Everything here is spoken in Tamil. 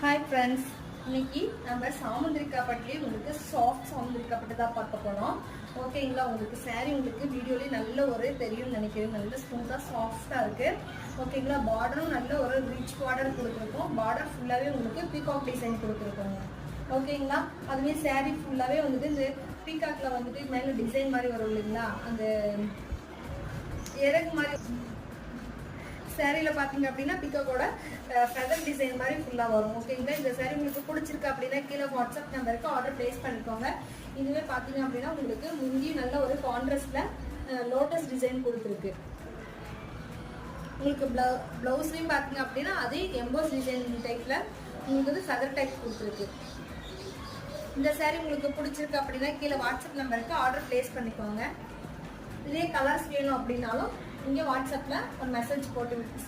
ஹாய் ஃப்ரெண்ட்ஸ், இன்னைக்கு நம்ம சாமுந்திரிக்கா பற்றி உங்களுக்கு சாஃப்ட் சாமுந்திரிக்கா பற்றி தான் பார்க்க போகிறோம். ஓகேங்களா? உங்களுக்கு சாரீ உங்களுக்கு வீடியோலேயே நல்ல ஒரு தெரியும்னு நினைக்கிறேன். நல்ல ஸ்மூத்தாக சாஃப்டாக இருக்குது. ஓகேங்களா? பார்டரும் நல்ல ஒரு ரிச் பார்டர் கொடுத்துருக்கோம். பார்டர் ஃபுல்லாகவே உங்களுக்கு பீகாக் டிசைன் கொடுத்துருக்கோங்க. ஓகேங்களா? அதுவே சாரீ ஃபுல்லாகவே வந்துட்டு இந்த பீகாக்கில் வந்துட்டு மேலே டிசைன் மாதிரி வரும் இல்லைங்களா? அந்த இறகு மாதிரி சாரியில் பார்த்தீங்க அப்படின்னா பிகாக்கோட ஃபெதர் டிசைன் மாதிரி ஃபுல்லாக வரும். ஓகேங்களா? இந்த சாரீ உங்களுக்கு பிடிச்சிருக்கு அப்படின்னா கீழே வாட்ஸ்அப் நம்பருக்கு ஆர்டர் ப்ளேஸ் பண்ணிக்கோங்க. இதுவே பார்த்தீங்க அப்படின்னா உங்களுக்கு முந்தி நல்ல ஒரு கான்ட்ராஸ்டில் லோட்டஸ் டிசைன் கொடுத்துருக்கு. உங்களுக்கு ப்ளவுஸ்லையும் பார்த்தீங்க அப்படின்னா அதே எம்போஸ் டிசைன் டைப்பில் உங்களுக்கு வந்து ஃபெதர் டைப் கொடுத்துருக்கு. இந்த சாரீ உங்களுக்கு பிடிச்சிருக்கு அப்படின்னா கீழே வாட்ஸ்அப் நம்பருக்கு ஆர்டர் ப்ளேஸ் பண்ணிக்கோங்க. இதே கலர்ஸ் வேணும் அப்படின்னாலும் இங்கே வாட்ஸ்அப்பில் ஒரு மெசேஜ் போட்டு